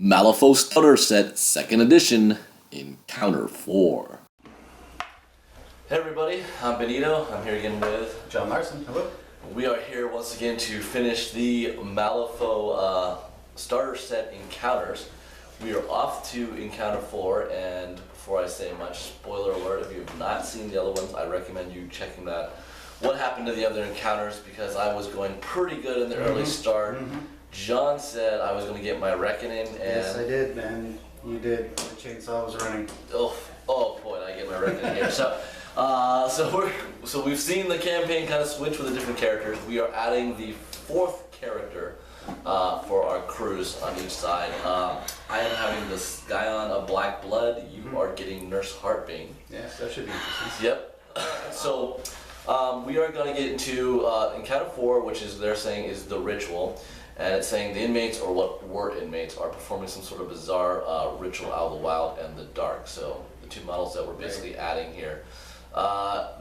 Malifaux Starter Set 2nd Edition, Encounter 4. Hey everybody, I'm Benito. I'm here again with John Larson. Hello. We are here once again to finish the Malifaux Starter Set Encounters. We are off to Encounter 4, and before I say much, spoiler alert, if you have not seen the other ones, I recommend you checking that. What happened to the other encounters, because I was going pretty good in the early start. John said I was going to get my reckoning, and Yes, I did, man. You did. The chainsaw was running. Oh boy, I get my reckoning here. So we've seen the campaign kind of switch with the different characters. We are adding the 4th character for our crews on each side. I am having the Scion of Black Blood. You are getting Nurse Heartbane. Yes, that should be interesting. Yep. So we are going to get into Encounter 4, which is they're saying is the ritual. And it's saying the inmates, or what were inmates, are performing some sort of bizarre ritual out of the wild and the dark. So the two models that we're basically adding here.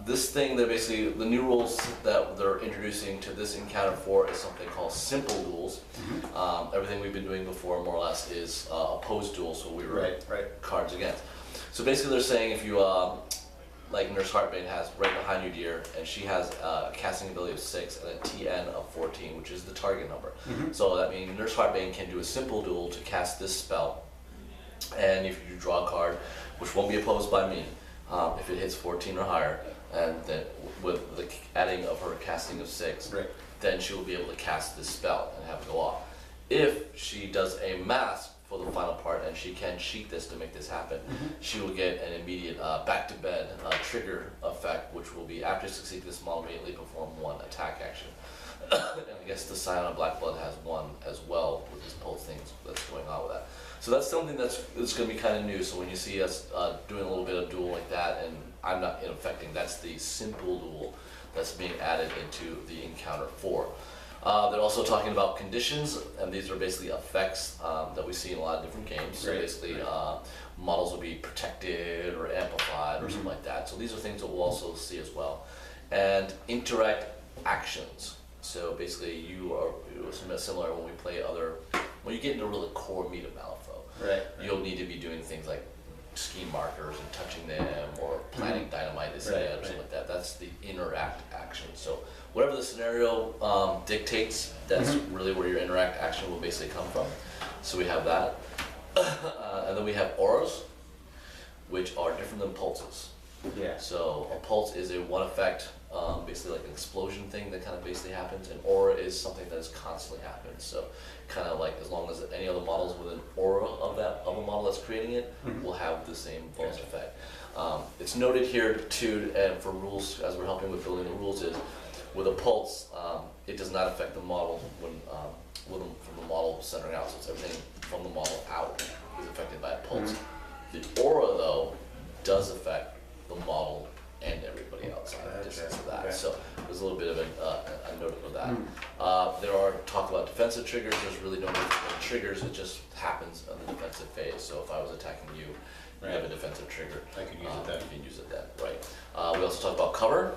This thing, they're basically, the new rules that they're introducing to this Encounter 4 is something called Simple Duels. Everything we've been doing before, more or less, is opposed duels, so we were cards against. So basically they're saying if you, like Nurse Heartbane has right behind you, dear, and she has a casting ability of 6 and a TN of 14, which is the target number. So that means Nurse Heartbane can do a simple duel to cast this spell, and if you draw a card, which won't be opposed by me, if it hits 14 or higher, and then with the adding of her casting of 6, then she will be able to cast this spell and have it go off. If she does a mask for the final part, and she can cheat this to make this happen, she will get an immediate back-to-bed trigger effect, which will be after succeed, this model immediately perform 1 attack action. And I guess the Scion of Black Blood has 1 as well with this pulse thing that's going on with that. So that's something that's going to be kind of new. So when you see us doing a little bit of duel like that, and I'm not affecting, that's the simple duel that's being added into the Encounter 4. They're also talking about conditions, and these are basically effects that we see in a lot of different games. So basically, models will be protected or amplified or something like that. So these are things that we'll also see as well. And interact actions. So basically, you are similar when we play when you get into really core meat of Malifaux. You'll need to be doing things like scheme markers and touching them, or planting dynamite or something like that. That's the interact action. So whatever the scenario dictates, that's really where your interact action will basically come from. So we have that. And then we have auras, which are different than pulses. So a pulse is a one effect, basically like an explosion thing that kind of basically happens. An aura is something that is constantly happening. So kind of like as long as any other models with an aura of a model that's creating it will have the same bonus effect. It's noted here too, and for rules, as we're helping with building the rules, is with a pulse, it does not affect the model from the model centering out. So it's everything from the model out is affected by a pulse. The aura though does affect the model and everybody outside the distance of that. So there's a little bit of a note of that. There are talk about defensive triggers. There's really no triggers. It just happens on the defensive phase. So if I was attacking you, you have a defensive trigger. I could use it then. You can use it then, right. We also talk about cover.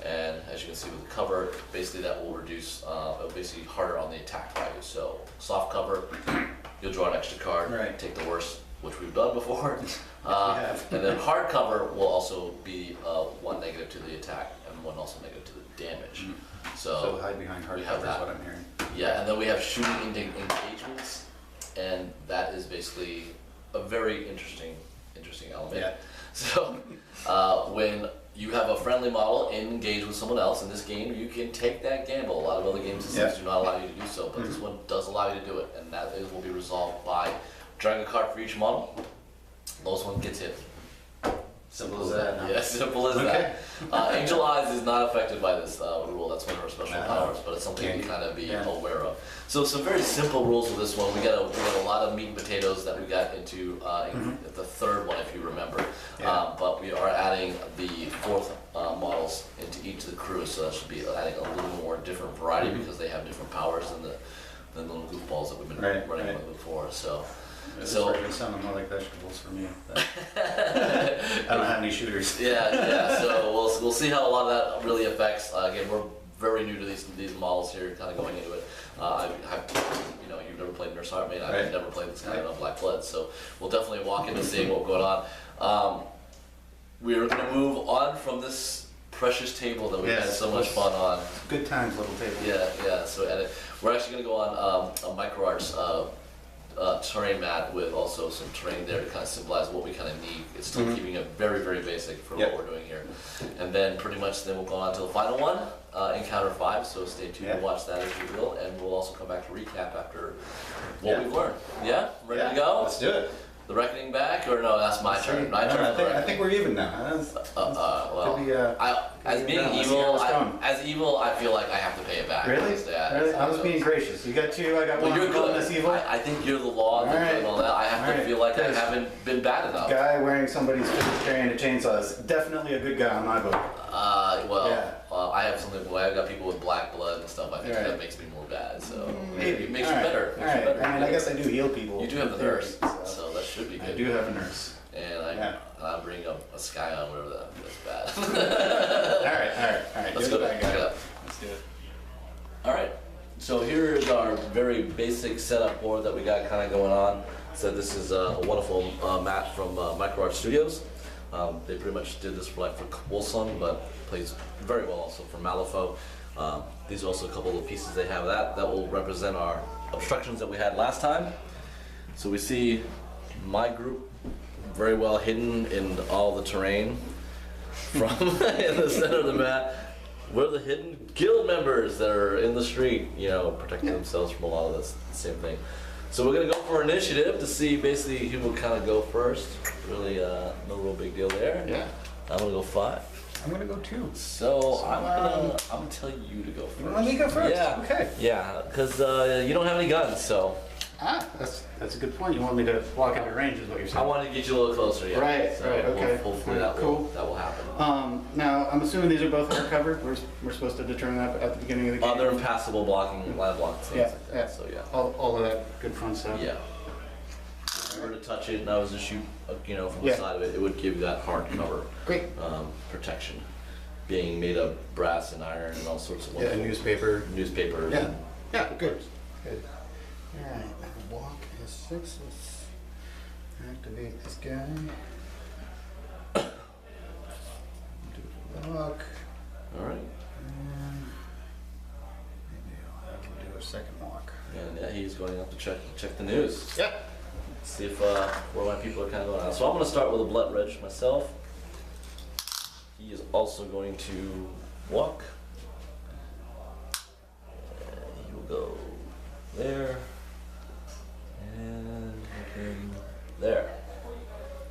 And as you can see with the cover, basically that will reduce, basically harder on the attack value. So soft cover, you'll draw an extra card, take the worst, which we've done before. And then hard cover will also be 1 negative to the attack and 1 also negative to the damage. So hide behind hard cover is what I'm hearing. Yeah, and then we have shooting engagements, and that is basically a very interesting element. So when you have a friendly model engage with someone else in this game, you can take that gamble. A lot of other games do not allow you to do so, but this one does allow you to do it, and that will be resolved by drawing a card for each model. Lowest one gets hit. Simple as that. Yeah, simple as that. Angel Eyes is not affected by this rule. That's one of her special powers, but it's something to kind of be aware of. So some very simple rules with this one. We got a lot of meat and potatoes that we got into the 3rd one, if you remember. But we are adding the 4th models into each of the crews, so that should be adding a little more different variety because they have different powers than the little goofballs that we've been running with before. So it's sounding more like vegetables for me. I don't have any shooters. So we'll see how a lot of that really affects. Again, we're very new to these models here, kind of going into it. You've never played Nurse Heartbane. I've never played this kind of Black Blood, so we'll definitely walk into seeing what's going on. We're going to move on from this precious table that we've had so much fun on. Good times, little table. Yeah. So we're actually going to go on a microarts terrain mat with also some terrain there to kind of symbolize what we kind of need. It's still keeping it very, very basic for what we're doing here. And then pretty much then we'll go on to the final one, Encounter 5, so stay tuned to watch that as you will, and we'll also come back to recap after what we've learned. Yeah? Ready to go? Let's do it. The Reckoning back, or no, that's my turn. My turn. I think we're even now. As being evil, I feel like I have to pay it back. Really? Yeah, really? I was being gracious. You got two, I got one. You're good. That's evil. I think you're the law and all that. I have to feel like I haven't been bad enough. Guy wearing somebody's carrying a chainsaw is definitely a good guy on my book. I have something. I've got people with black blood and stuff. I think that makes me more bad. So it makes you better. I mean, I guess I do heal people. You do have the nurse, so that should be good. I do have a nurse. And I bring up a Scion, whatever that's bad. All right. Let's go back up. Let's do it. All right. So here is our very basic setup board that we got kind of going on. So this is a wonderful mat from MicroArt Studios. They pretty much did this for Wolfsong, but plays very well also for Malifaux. These are also a couple of pieces they have that will represent our obstructions that we had last time. So we see my group very well hidden in all the terrain from in the center of the map. We're the hidden guild members that are in the street, protecting themselves from a lot of this same thing. So we're gonna go for initiative to see basically who will kind of go first. Really, no real big deal there. Yeah. I'm gonna go 5. I'm gonna go 2. So I'm gonna tell you to go first. Let me go first. Yeah. Okay. Yeah, because you don't have any guns, so. That's a good point. You want me to walk into range, is what you're saying? I wanted to get you a little closer. Yeah. Right. Okay. Hopefully that will happen. Now I'm assuming these are both hardcover. We're supposed to determine that at the beginning of the game. They're impassable blocking, line blocking, things like that. So yeah. All of that good fun stuff. Yeah. If you were to touch it and I was to shoot, from the side of it, it would give you that hardcover. Great. Protection, being made of brass and iron and all sorts of wonderful newspapers. Yeah. Yeah. Good. All right. Walk is 6. Let's activate this guy. Do walk. All right. And maybe I'll have him do a second walk. And he's going up to check the news. Yep. See if where my people are kind of going on. So I'm going to start with a blood reg myself. He is also going to walk. And he will go there. And there.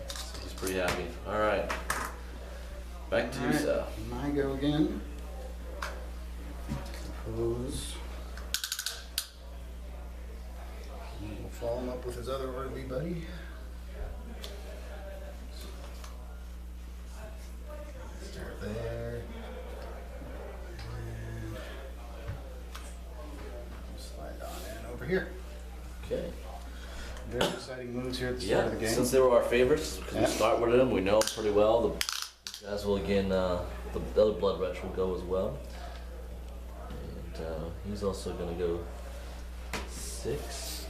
So he's pretty happy. All right. Back to you, Seth. I go again. Suppose he will follow him up with his other orderly buddy. Start there. And slide on in over here. Okay. Very exciting moves here at the start of the game. Since they were our favorites, because we start with them, we know them pretty well. The guys will again, the other blood rush will go as well. And he's also going to go 6.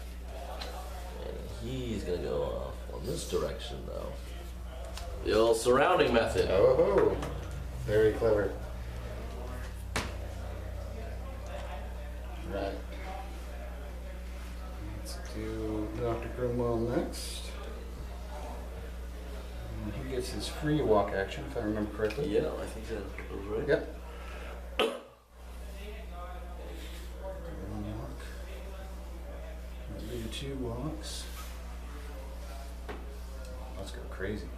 And he's going to go off on this direction though. The old surrounding method. Oh, very clever. Right. Let's do Dr. Cromwell next. And he gets his free walk action, if I remember correctly. Yeah, I think that was right. Yep. One walk. I'll do 2 walks. Let's go crazy.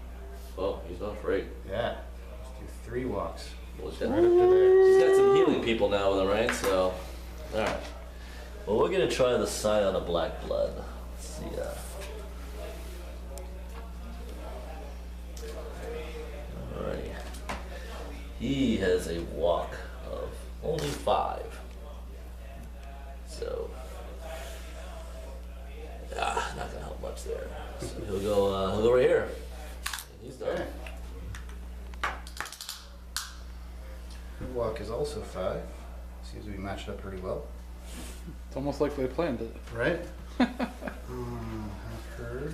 Oh, he's not afraid. Yeah. Let's do 3 walks. Well, Right up to there. he's got some healing people now with him, right? So, alright. Well, we're going to try the Scion of Black Blood. Let's see. Alrighty. He has a walk of only 5. So, not going to help much there. So he'll go right here. He's done. Her walk is also 5. Seems to be matched up pretty well. It's almost like they planned it. Right? Have her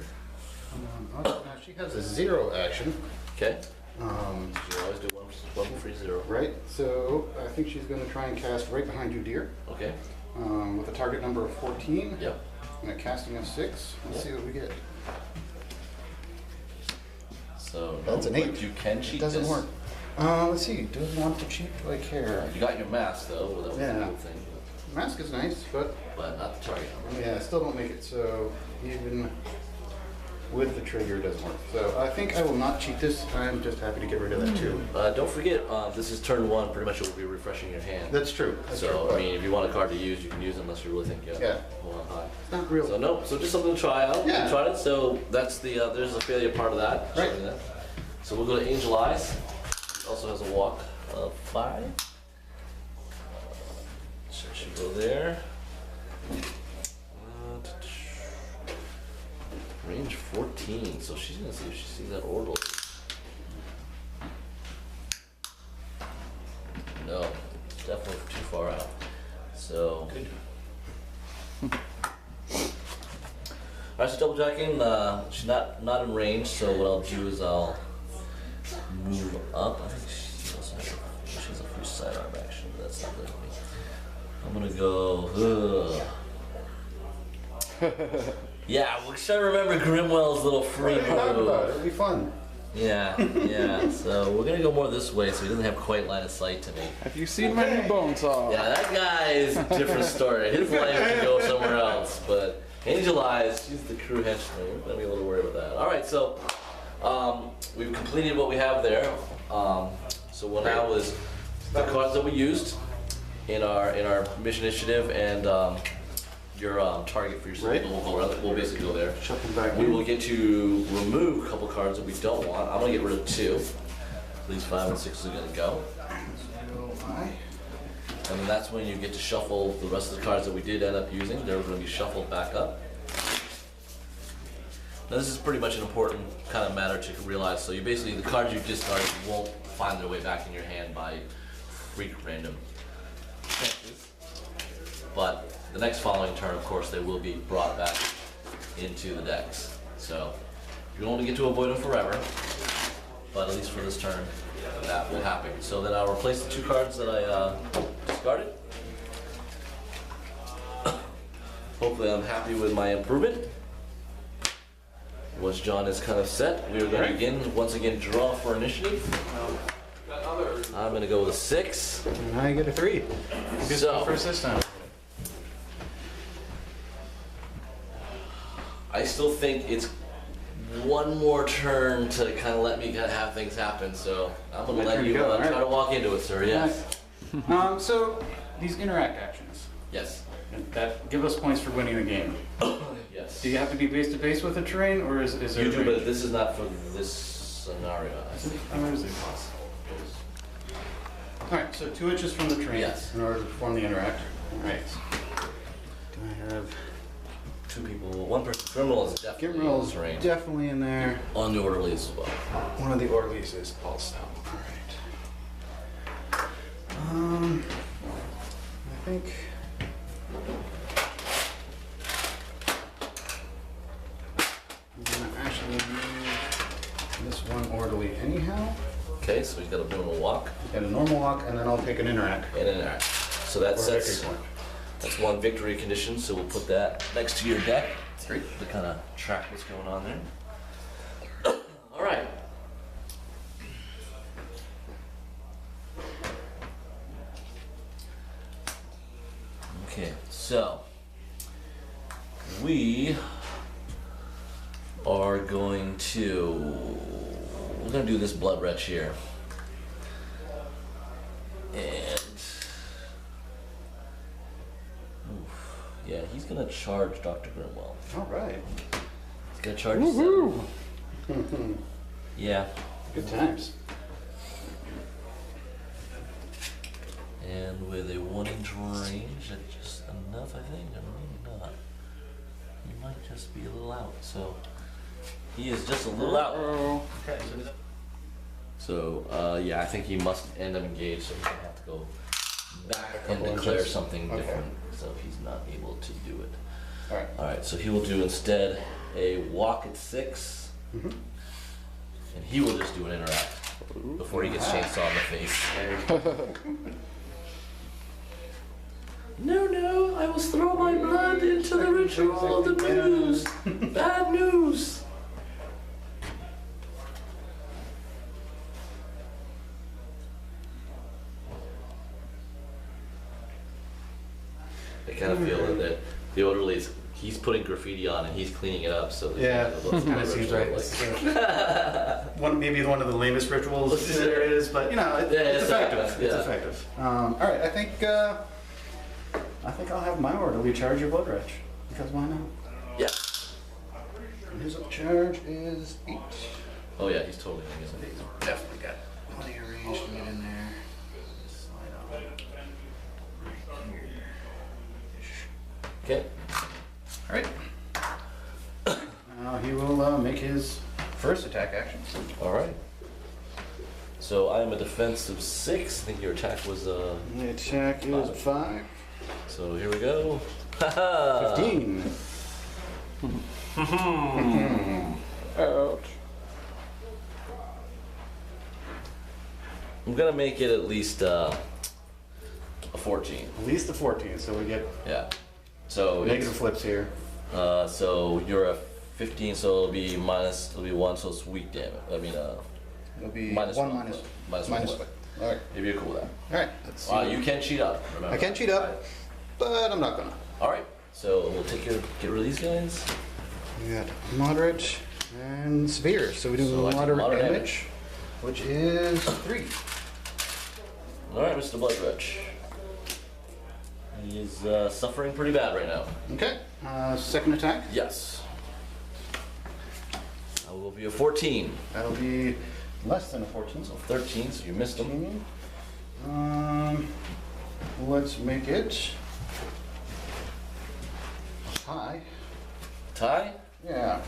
come on up. Now she has a 0 action. Okay. Um, You always do one free 0. right? So I think she's going to try and cast right behind you, dear. Okay. With a target number of 14 Yep. and a casting of 6. Let's see what we get. So That's an 8. You can cheat It doesn't this. work. Let's see. Do I want to cheat? Do I care? You got your mask though, that was Yeah. a cool thing, Mask is nice, but but not the target number. yeah, I still don't make it. So even with the trigger, it doesn't work. So I think I will not cheat this. I'm just happy to get rid of that too. Don't forget, this is turn 1. Pretty much it will be refreshing your hand. That's true. That's true. So I mean, if you want a card to use, you can use it unless you really think you Yeah. hold on high. It's not real. So no, so just something to try out. Yeah. We tried it, so that's the there's a failure part of that. Right. showing that. So we'll go to Angel Eyes. It also has a walk of 5. So it should go there. Range 14. So she's gonna see if she sees that orbital. No, definitely too far out. So. Alright, so double jacking. She's not in range. So what I'll do is I'll move up. I think she also has she's a free sidearm action. But that's not good for me. I'm gonna go. Yeah, we're trying to remember Grimwell's little free What are you talking about? move. It'll be fun. Yeah. So we're gonna go more this way, so he doesn't have quite line of sight to me. Have you seen my new bone saw? Yeah, that guy is a different story. His life can go somewhere else. But Angel Eyes, she's the crew henchman. We're gonna be a little worried about that. All right, so we've completed what we have there. So what now is the cards that we used in our mission initiative and your target for your Right. we'll basically go there. Shuffle back We in. will get to remove a couple cards that we don't want. I'm gonna get rid of 2. These 5 and 6 are gonna go. And then that's when you get to shuffle the rest of the cards that we did end up using. They're going to be shuffled back up. Now this is pretty much an important kind of matter to realize. So you basically, the cards you discarded won't find their way back in your hand by freak random chances. But the next following turn, of course, they will be brought back into the decks. So you won't get to avoid them forever, but at least for this turn, that will happen. So then I'll replace the 2 cards that I discarded. Hopefully I'm happy with my improvement. Once John is kind of set, we are going to begin, once again, draw for initiative. I'm going to go with a 6. And I get a 3. So, First this time. I still think it's one more turn to kind of let me kind of have things happen, so I'm going to let There you you go, try alright. to walk into it, sir, yes. So these interact actions Yes. that give us points for winning the game. Yes. Do you have to be face to face with a terrain, or is there? You do, range? but this is not for this scenario. I think. Or is it? All right, so 2 inches from the terrain. Yes. In order to perform the interact. All right. Do I have? 2 people, 1 person. Criminal is definitely in Gimrel's this range. definitely in there. On the orderlies as well. One of the orderlies is also. All right. I think. I'm gonna actually move this one orderly anyhow. Okay, so he's got a normal walk Get a normal walk, and then I'll take an interact. and an interact. So that For a sets. victory point. That's 1 victory condition, so we'll put that next to your deck. Great. To kind of track what's going on there. All right. Okay, so we are going to, we're going to do this blood wretch here. And yeah, he's gonna charge Dr. Grimwell. All right. He's gonna charge you 7. Yeah. Good times. And with a 1-inch range, that's just enough, I think, or maybe not. He might just be a little out, so he is just a little out. Oh. So, yeah, I think he must end up engaged, so he's gonna have to go back A and couple declare inches. something Okay. different. So he's not able to do it. All right. All right, so he will do instead a walk at 6, Mm-hmm. and he will just do an interact before he gets chainsaw in the face. No, I will throw my blood into the ritual of the news. Bad news. I kind of feel that the orderly's, he's putting graffiti on and he's cleaning it up, so the Yeah, it looks kind of seems right. Maybe one of the lamest rituals there is, but you know, it's effective. Yeah. It's effective. All right, I think I'll have my orderly charge your blood rush, because why not? Yeah. And his charge is 8. Oh yeah, he's totally gonna So get he's definitely got plenty of range to get in there. Slide on right here. Okay. All right. Now he will make his first attack action. All right. So I am a defensive 6. I think your attack was The attack is 5. So here we go. 15. Ouch. I'm gonna make it at least a 14. At least a 14, so we get Yeah. So negative flips here. so you're a 15, so it'll be 1, so it's weak damage. I mean, It'll be minus 1 one minus flip. Minus minus one flip. flip. All right. Maybe you're cool with that. All right. Let's see. You can cheat up. Remember. I can cheat up, but I'm not gonna. All right. So we'll get rid of these guys. We got moderate and severe. So we do So I take moderate moderate damage, which is 3. All right, Mr. Bloodrich. He is suffering pretty bad right now. Okay. Second attack. Yes. That will be a 14. That'll be less than a 14. So 13, so you missed him. Let's make it high. Tie? Yeah.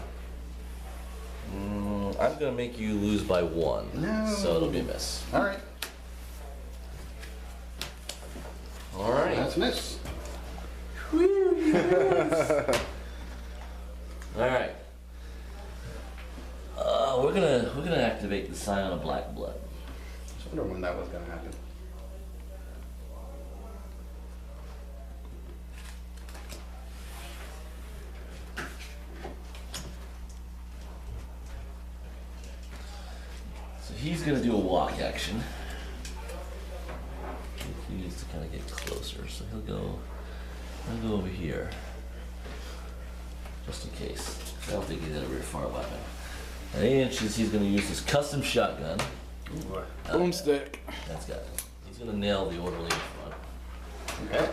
I'm gonna make you lose by 1. No. So it'll be a miss. All right. All right. That's a miss. All right. We're gonna activate the Scion of Black Blood. I wonder when that was gonna happen. So he's gonna do a walk action. He needs to kind of get closer, so he'll go over here, just in case. I don't think he's got a very far weapon. And he's gonna use his custom shotgun. Boomstick. That's got it. He's gonna nail the orderly in front. Okay.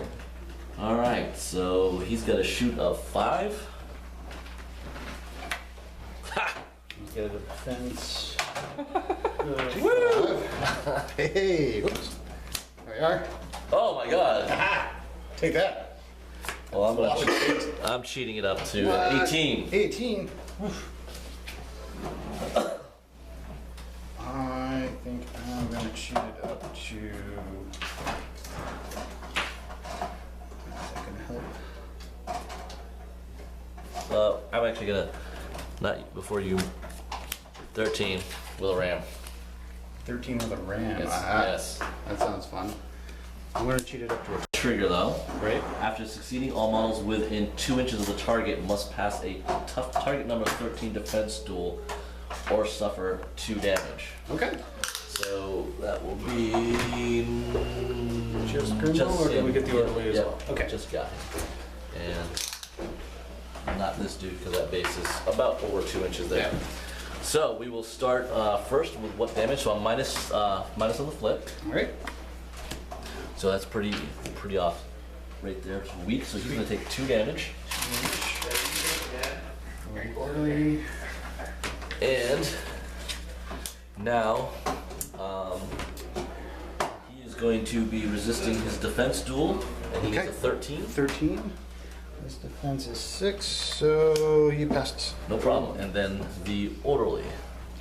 All right, so he's got to shoot a 5. Ha! Let's get a defense. Hey. Oops. There we are. Oh my God! Take that. Well, I'm cheating it up to 18. 18. I think I'm gonna cheat it up to. Is that gonna help? I'm actually gonna not before you. 13 with a ram. 13 with a ram. Yes, Aha. yes. That sounds fun. I'm gonna cheat it up to a. Trigger though. Right? After succeeding, all models within 2 inches of the target must pass a tough target number 13 defense duel or suffer 2 damage. Okay. So that will be Just criminal, or do we get the orderly as well? Okay. Just got him. And not this dude, because that base is about over 2 inches there. Yeah. So we will start first with what damage. So I'm minus on the flip. All right. So that's pretty off right there. It's weak. So he's gonna take 2 damage. Orderly. And now he is going to be resisting his defense duel, and he Okay. gets a 13. 13. His defense is 6, so he passed. No problem. And then the orderly.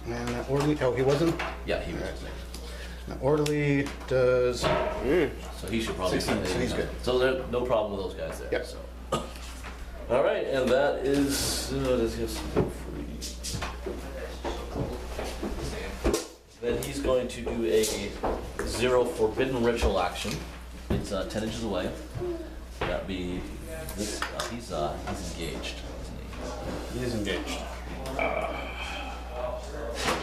And that orderly. Oh, he wasn't? Yeah, he was. Now, Orderly does. So he should probably 16, so he's good. So there's no problem with those guys there. Yep. So. All right, and that is does he have something free? Then he's going to do a 0 forbidden ritual action. It's 10 inches away. That'd be this. He's engaged, isn't he? He is engaged. So,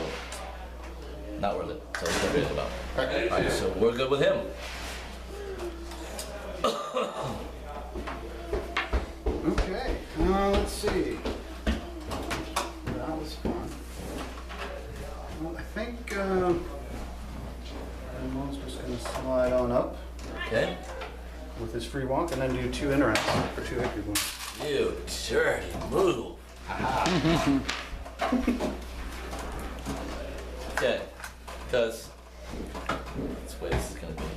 not worth it. So we're good about. Okay. All right, so we're good with him. Okay. Let's see. That was fun. Well, I think Ramon's just going to slide on up Okay. with his free walk and then do 2 interacts for 2 victory points. You dirty move. Okay, because that's the way this is going to be.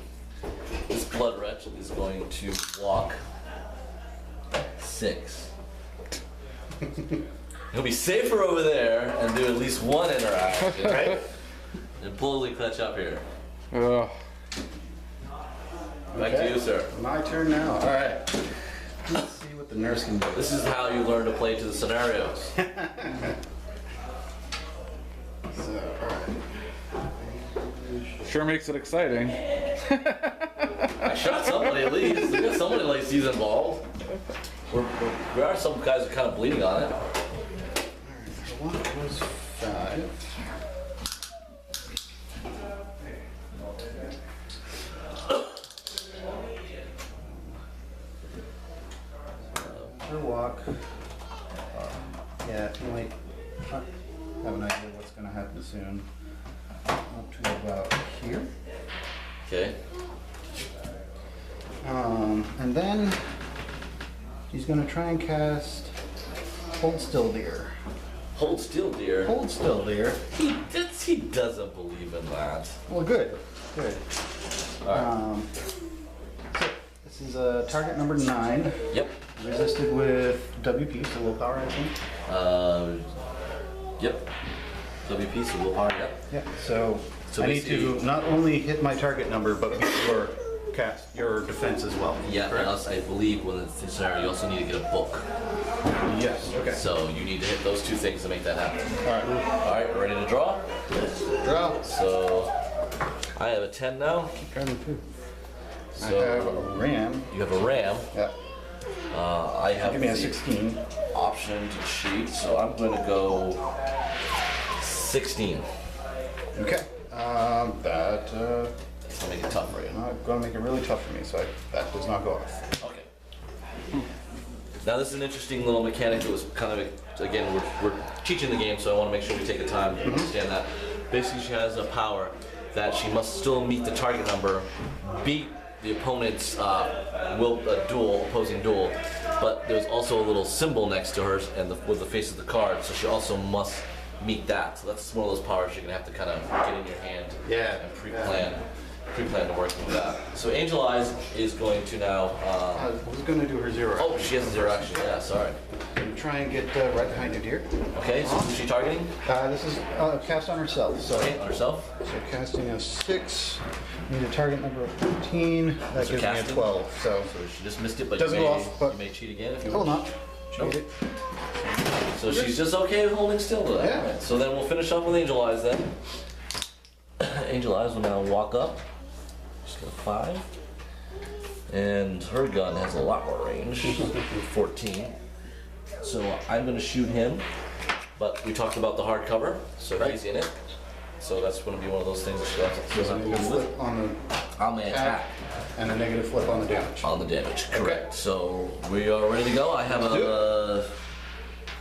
This blood wretch is going to walk 6. He'll be safer over there and do at least 1 interaction, right? And boldly clutch up here. Ugh. Back to you, sir. My turn now. All right. Let's see what the nurse can do. This is how you learn to play to the scenarios. So, all right. Sure makes it exciting. I shot somebody at least. We got somebody like he's involved. There are some guys who are kind of bleeding on it. One was 5. Her walk. Yeah, you might not have an idea what's going to happen soon. Up to about here. Okay. And then he's going to try and cast Hold Still Deer. Hold still, dear. Hold Still Deer. He doesn't believe in that. Well, good. Good. Alright. So this is target number 9. Yep. Resisted with WP, so willpower, I think. Yep. WP, so willpower, yep. Yeah. So I need to not only hit my target number, but beat your defense as well. Yeah, and correct? also, I believe when it's this scenario, you also need to get a book. Yes. Okay. So you need to hit those 2 things to make that happen. All right. Alright, ready to draw? Draw. So I have a 10 now. Turn 2. I So have a ram. you have a ram. Yeah. I have Give me a the 16. option to cheat, so I'm going to go 16. Okay. That It's going to make it tough for you. going to make it really tough for me, so that does not go off. Okay. Now this is an interesting little mechanic that was kind of, again, we're teaching the game, so I want to make sure we take the time to understand that. Basically, she has a power that she must still meet the target number, beat the opponent's opposing duel, but there's also a little symbol next to hers and with the face of the card, so she also must meet that. So that's one of those powers you're gonna have to kind of get in your hand and pre-plan to working with that. So Angel Eyes is going to now. I was going to do her 0. Oh, she has a 0 action. Yeah, sorry. I'm trying to get right behind you, dear. Okay, so who's she targeting? This is cast on herself. So, Okay, on herself. so casting a 6. Need a target number of 15. That So gives me a casting? 12. So So she just missed it, but Doesn't you, go may, off, but- you may cheat again if you hold want. on. Nope. Cheat it. So she's just okay with holding still to that. Yeah. Alright, so then we'll finish up with Angel Eyes then. Angel Eyes will now walk up. She's got a 5. And her gun has a lot more range, 14. So I'm going to shoot him, but we talked about the hard cover, so he's in it. So that's going to be one of those things that she'll have to Negative deal with. flip on On the the attack. attack and a negative flip on the damage. On the damage, correct. So we are ready to go. I have Let's do a.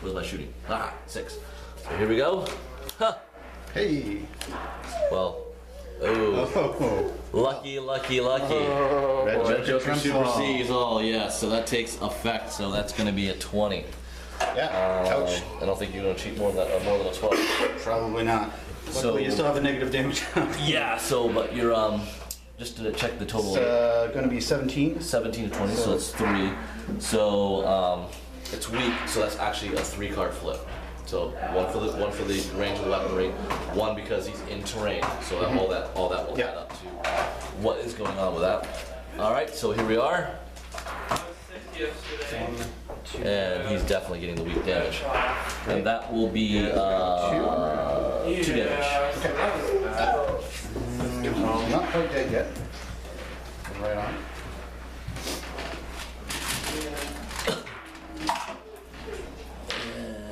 Where's my shooting? 6. So here we go. Huh. Hey. Well, oh, Oh. lucky. Red Red Joker trumps Super all. C's. Oh yeah, so that takes effect. So that's going to be a 20. Yeah. Ouch. I don't think you're going to cheat more than a 12. Probably not. So- Luckily, you still have a negative damage. Yeah. So, but you're just to check the total. It's going to be 17. 17 to 20, so that's 3. So it's weak, so that's actually a 3-card flip. So one for the range of the weaponry, one because he's in terrain. So that, all that will Yeah. add up to what is going on with that. All right, so here we are, and he's definitely getting the weak damage, and that will be 2 damage. Not quite dead yet. Right on.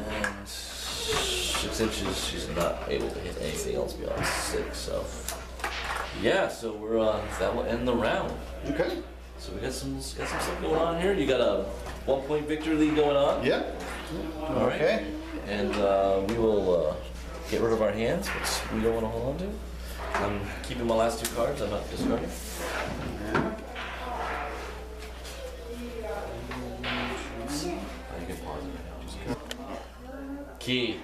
And 6 inches, she's not able to hit anything else beyond 6, so. Yeah, so we're that will end the round. Okay. So we got some stuff going on here. You got a 1-point victory lead going on. Yeah. All right. Okay. And we will get rid of our hands, which we don't want to hold on to. I'm keeping my last 2 cards. I'm not discarding. You can pause it right now. Key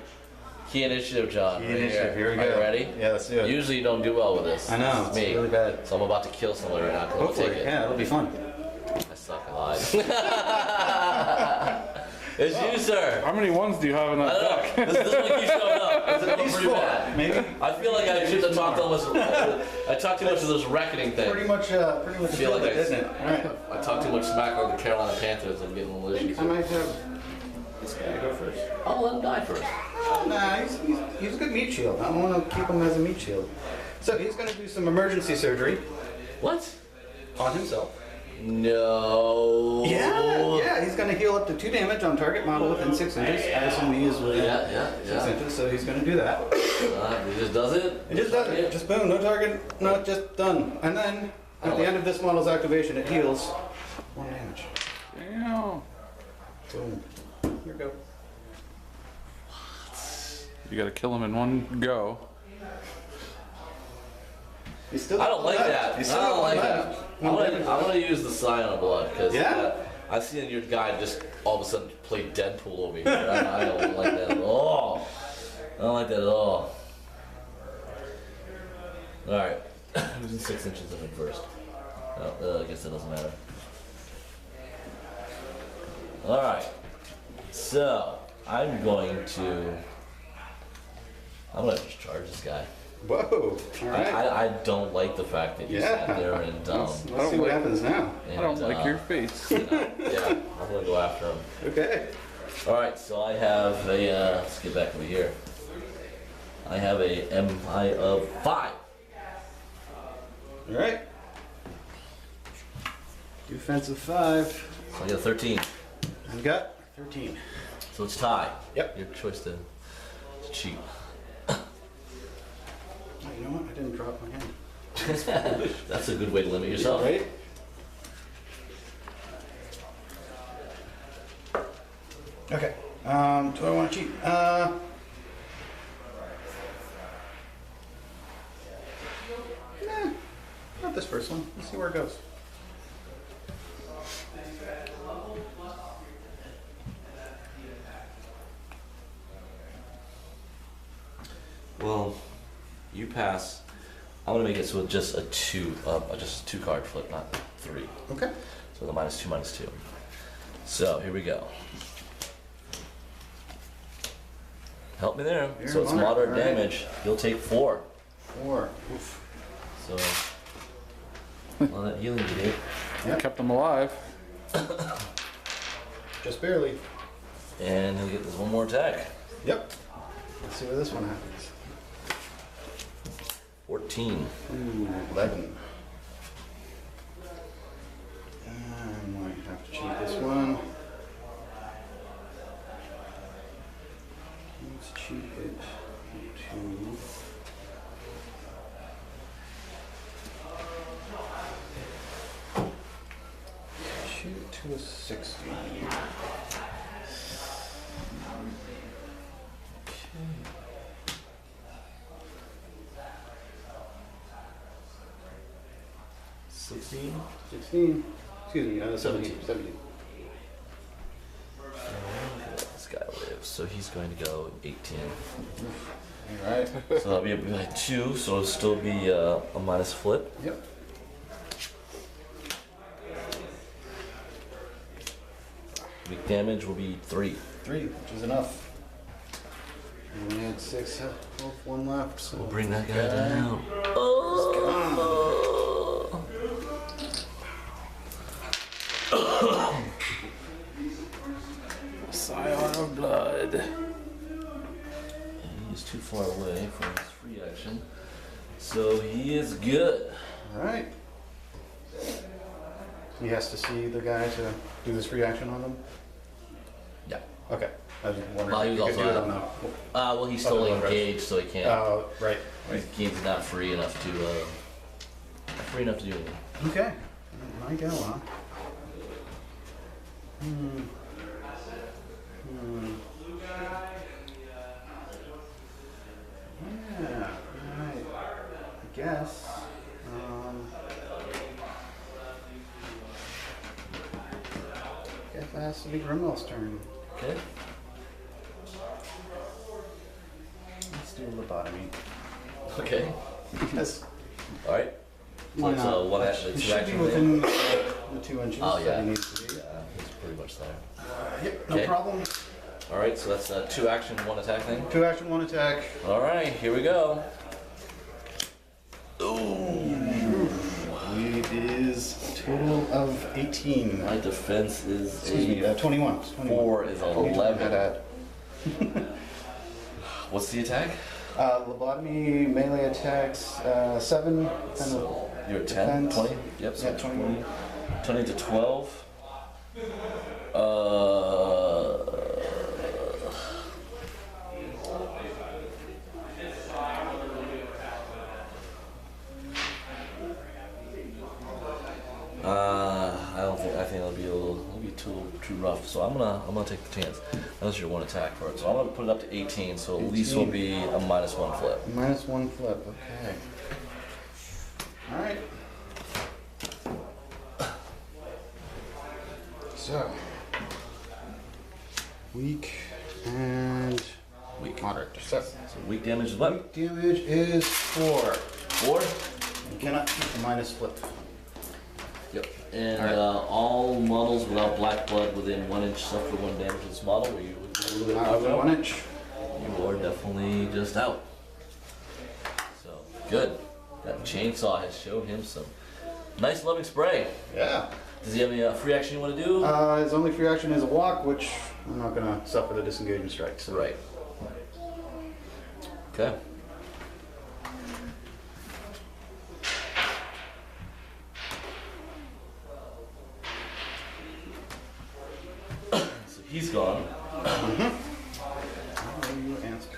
initiative, John. Key right initiative, here we Are go. you ready? Yeah, let's do it. Usually you don't do well with this. I know, This is it's me. really bad. So I'm about to kill somebody right now. Come on, Go for take it. it. Yeah, it'll be fun. I suck a lot. It's you, sir. How many ones do you have in I that don't deck? know. This one keeps showing up. It's pretty bad. Maybe. I feel like I should have talked almost. I talked too much of this reckoning thing. Pretty much feel feel like it, isn't it? All right. I talked too much smack like the Carolina Panthers. I'm getting a little issues. I might have this guy go first. I'll let him die first. Nah, he's a good meat shield. I want to keep him as a meat shield. So he's going to do some emergency surgery What? on himself. No. Yeah, he's going to heal up to 2 damage on target model within 6 inches. I assume he is within Yeah. 6 inches, so he's going to do that. He just does it. It just does it. Just boom, no target, not just done. And then at the end of this model's activation, it heals 1 damage. Damn. Boom. Here we go. You gotta kill him in one go. He's still I don't like that. He's I still don't like left. that. I'm gonna use the Scion blood because Yeah? I've seen your guy just all of a sudden play Deadpool over here. I don't like that at all. I don't like that at all. All right, using 6 inches of him first. Oh, I guess that doesn't matter. All right, so I'm going to just charge this guy. Whoa. All right. I don't like the fact that you sat there and Let's see what happens now. I don't like your face. yeah, I'm gonna go after him. Okay. All right, so I have a. Let's get back over here. I have a MI of 5. All right. Defensive 5. So I get a 13. I've got 13. So it's tie. Yep. Your choice to cheat. Oh, you know what? I didn't drop my hand. That's a good way to limit yourself. Right? Okay. Do I want to cheat? Nah, not this first one. Let's see where it goes. Well, you pass. I'm gonna make it so it's just a 2, just a 2 card flip, not 3. Okay. So the -2, -2. So here we go. Help me there. Here So it's you are. moderate All right. damage. You'll take 4. 4. Oof. So on that healing you did. Yep. Kept him alive. Just barely. And he'll get this one more attack. Yep. Let's see where this one happens. 14. Ooh, 11. I might have to cheat this one. Let's cheat it to... Shoot it to a 60. Okay. 16. 16. Excuse me, 17. 17. This guy lives, so he's going to go 18. Alright. So that'll be a 2, so it'll still be a minus flip. Yep. Weak damage will be 3. 3, which is enough. We had 6 health, one left. So We'll bring that guy down. Oh. Scion of blood. He's too far away from his free action, so he is good. Alright. He has to see the guy to do his free action on them? Yeah. Okay. I was wondering Well, he if was you could do also it on the... Well, he's still Other one, right? engaged, so he can't. Oh, right. He's not free enough to do anything. Okay. I go, huh? Yeah, right. I guess. Guess that has to be Grimwell's turn. Okay. Let's do a lobotomy. Okay. Yes. All right. Why So not? one action, It two should be action. within the 2 inches Oh, that yeah. it needs to be. Yeah, he's pretty much there. Yep, no Okay. problem. All right, so that's a 2 action, 1 attack thing. 2 action, 1 attack. All right, here we go. It is a total of 18. My defense is Excuse me, 21. It's 21. 4 is 11. Add. What's the attack? Lobotomy, melee attacks, 7. So you're at 10, defense. 20? Yep, so Yeah, 20. 20 to 12. I think it'll be too rough. So I'm gonna take the chance. Unless you're 1 attack for it. So I'm gonna put it up to 18. So at least will be a -1 flip. -1 flip, okay. Alright. So. Weak and Weak. moderate. So, So weak damage is what? weak damage is 4. 4. You cannot keep a minus flip. Yep. And All right. all models without black blood within 1 inch suffer 1 damage to this model. Where you Not within 1 inch. you are definitely just out. So good. That chainsaw has shown him some nice loving spray. Yeah. Does he have any free action you want to do? His only free action is a walk, which I'm not gonna suffer the disengagement strike. So. Right. Okay. So he's gone. What do you ask?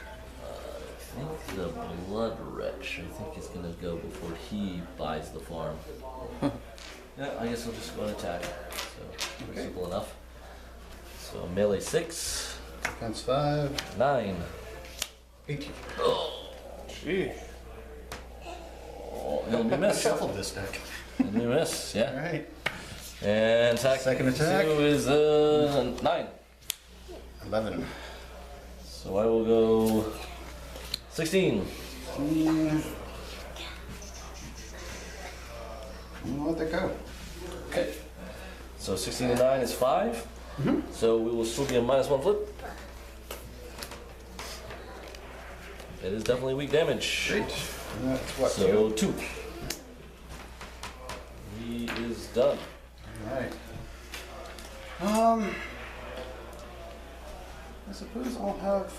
I think the blood wretch, I think is gonna go before he buys the farm. Yeah, I guess I'll just go and attack. So pretty simple enough. So melee 6, Defense 5. 9. 18. Gee. Oh, it'll be miss. Shuffled this deck. It'll be miss, yeah. Alright. And attack. Second attack. 2 is 9. 11. So I will go 16. I'll let that go. Okay. So 16 to 9 is 5. So we will still be a -1 flip. It is definitely weak damage. Great. And that's what? So 2. He is done. Alright. I suppose I'll have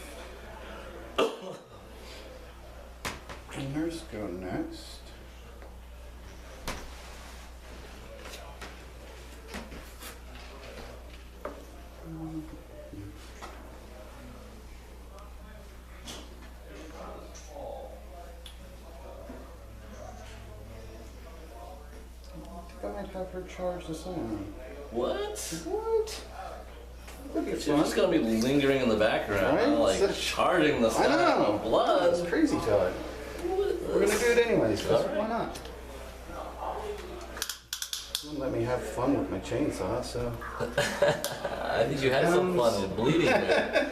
Nurse go next. I think I might have her charge the Scion. What? What? That'd be She's fun. just gonna be lingering in the background, Right? like So- charging the I Scion know. of blood. That's crazy, Todd. We're gonna do it anyways. 'Cause Alright. why not? Wouldn't let me have fun with my chainsaw, so. I think you had some fun with bleeding there.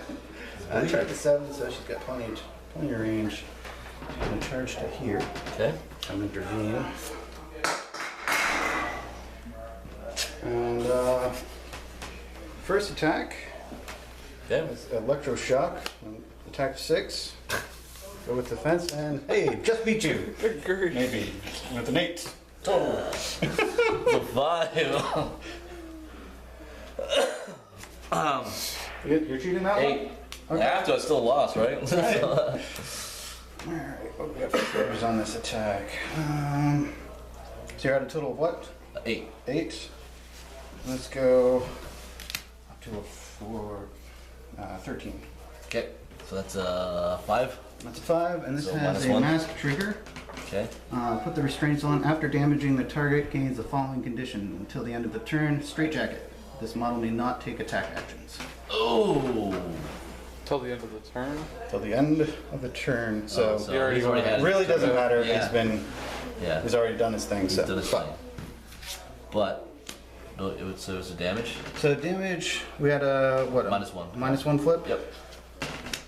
I tried the 7, so she's got plenty of range. I'm gonna charge to here. Okay. I'm gonna intervene. And first attack Okay. is electroshock. When the Attack 6. Go with defense, and hey, just beat you. Maybe with an 8 total. The 5. You're cheating that 8. Okay. After I still lost, right? Alright, what do we have for numbers on this attack? So you're at a total of what? 8. 8. Let's go up to a 4, 13. Okay, so that's a 5. That's a 5, and this So has a -1. mask trigger. Okay. Put the restraints on. After damaging the target, gains the following condition until the end of the turn. Straitjacket. This model may not take attack actions. Oh. Till the end of the turn. Till the end of the turn. So, So You already he's already had it really doesn't matter. Yeah. He's Yeah. already done his thing. He's So done his fine. thing. But no, it was a damage. So damage, we had a what? -1. -1 flip. Yep.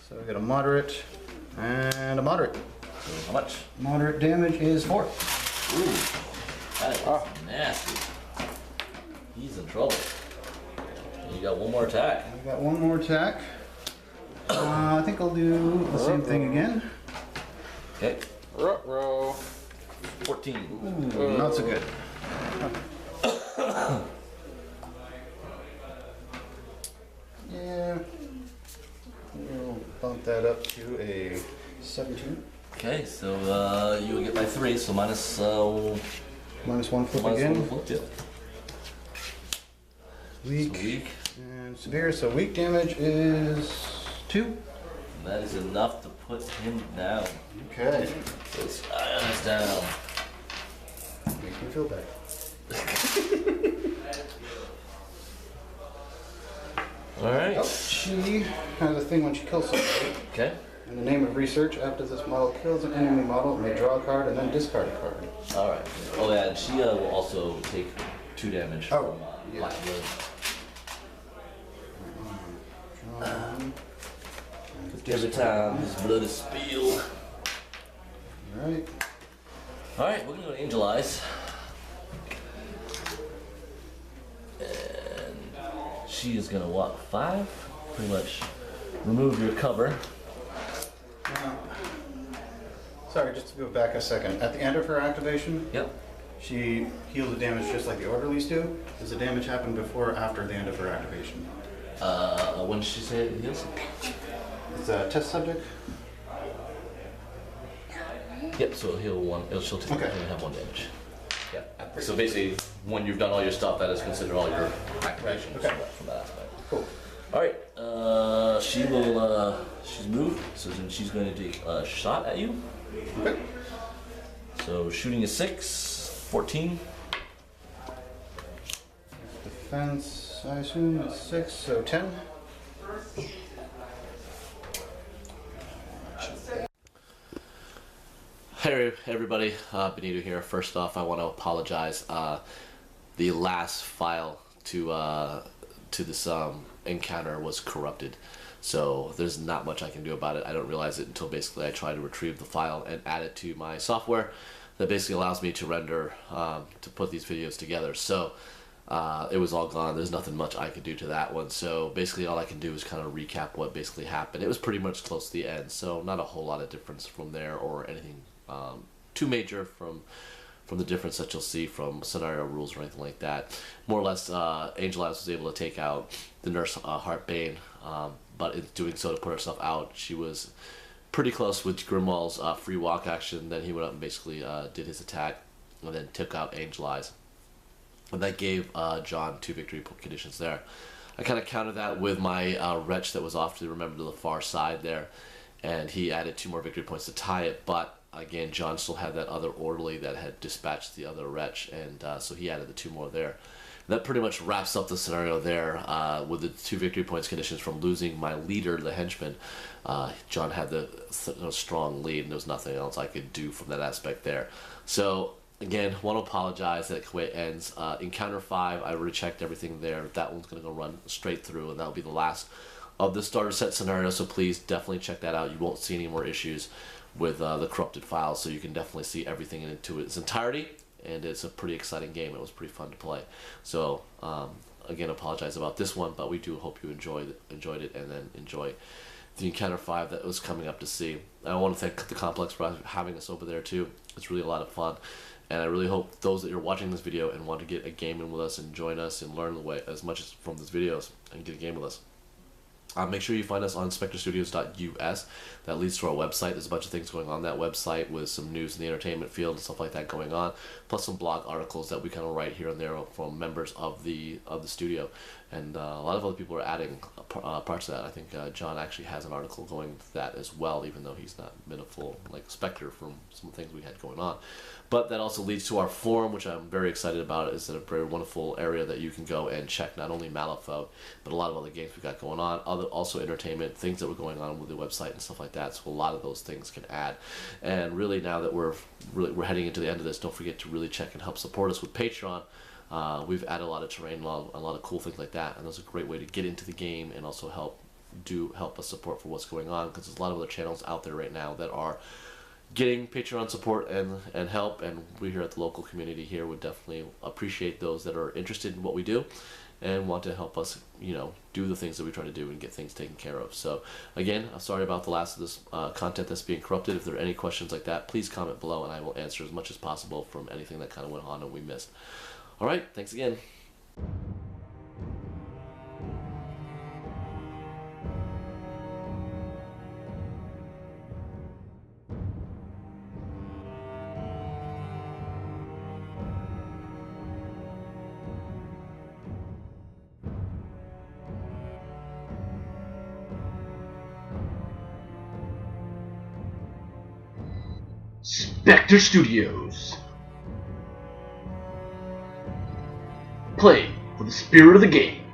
So we got a moderate and a moderate. So how much? Moderate damage is 4. Ooh. That is nasty. He's in trouble. And you got one more attack. We got one more attack. I think I'll do the same thing again. Okay. Ruh-roh. 14. Ooh, not so good. Yeah. We'll bump that up to a 17. Okay, so you will get my 3, so minus -1 flip minus again. 1 flip, yeah. Weak. So weak. And severe. So weak damage is 2. And that is enough to put him down. Okay. So Scion is down. Makes me feel bad. Alright. Oh, she has a thing when she kills somebody. Okay. In the name of research, after this model kills an enemy model, it may draw a card and then discard a card. Alright. Oh yeah, and she will also take 2 damage Oh, from yeah. Black Blood. Every time his blood is spilled. Alright. Alright, we're gonna go to Angel Eyes. And she is gonna walk 5. Pretty much remove your cover. Sorry, just to go back a second. At the end of her activation, Yep. she heals the damage just like the orderlies do. Does the damage happen before or after the end of her activation? When did she say it heals? It's a test subject. Yep, so he'll one. She'll take Okay. he'll have 1 damage. Yeah. So basically, when you've done all your stuff, that is considered all your activations Okay. from that aspect. Cool. All right. She will. She's moved, so then she's going to take a shot at you. Okay. So shooting is 6, 14. Defense, I assume it's 6, so 10. Hey everybody, Benito here. First off, I want to apologize. The last file to this encounter was corrupted, so there's not much I can do about it. I don't realize it until basically I try to retrieve the file and add it to my software that basically allows me to render to put these videos together. So it was all gone. There's nothing much I could do to that one. So basically all I can do is kind of recap what basically happened. It was pretty much close to the end, so not a whole lot of difference from there or anything too major from the difference that you'll see from scenario rules or anything like that. More or less, Angel Eyes was able to take out the nurse Heartbane, but in doing so to put herself out, she was pretty close with Grimwald's free walk action. Then he went up and basically did his attack and then took out Angel Eyes. And that gave John 2 victory conditions there. I kind of countered that with my wretch that was off to the far side there, and he added 2 more victory points to tie it, but again, John still had that other orderly that had dispatched the other wretch, and so he added the 2 more there. And that pretty much wraps up the scenario there with the 2 victory points conditions from losing my leader, the henchman. John had the strong lead, and there was nothing else I could do from that aspect there. So again, want to apologize that the way it ends. Encounter 5, I rechecked everything there. That one's going to go run straight through, and that'll be the last of the starter set scenario, so please definitely check that out. You won't see any more issues with the corrupted files, so you can definitely see everything into its entirety, and it's a pretty exciting game. It was pretty fun to play. So again, apologize about this one, but we do hope you enjoyed it and then enjoy the Encounter 5 that was coming up to see. I want to thank the Complex for having us over there too. It's really a lot of fun. And I really hope those that are watching this video and want to get a game in with us and join us and learn the way as much as from these videos and get a game with us. Make sure you find us on spectrestudios.us. That leads to our website. There's a bunch of things going on that website with some news in the entertainment field and stuff like that going on, plus some blog articles that we kind of write here and there from members of the studio. And a lot of other people are adding parts of that. I think John actually has an article going to that as well, even though he's not been a full like Spectre from some things we had going on. But that also leads to our forum, which I'm very excited about. It's a very wonderful area that you can go and check not only Malifaux, but a lot of other games we've got going on, also entertainment, things that were going on with the website and stuff like that. So a lot of those things can add. And really now that we're heading into the end of this, don't forget to really check and help support us with Patreon. We've added a lot of terrain, a lot of cool things like that, and that's a great way to get into the game and also help us support for what's going on, because there's a lot of other channels out there right now that are getting Patreon support and help, and we here at the local community here would definitely appreciate those that are interested in what we do and want to help us, do the things that we try to do and get things taken care of. So again, I'm sorry about the last of this content that's being corrupted. If there are any questions like that, please comment below and I will answer as much as possible from anything that kind of went on and we missed. All right, thanks again. Spectre Studios. Play for the spirit of the game.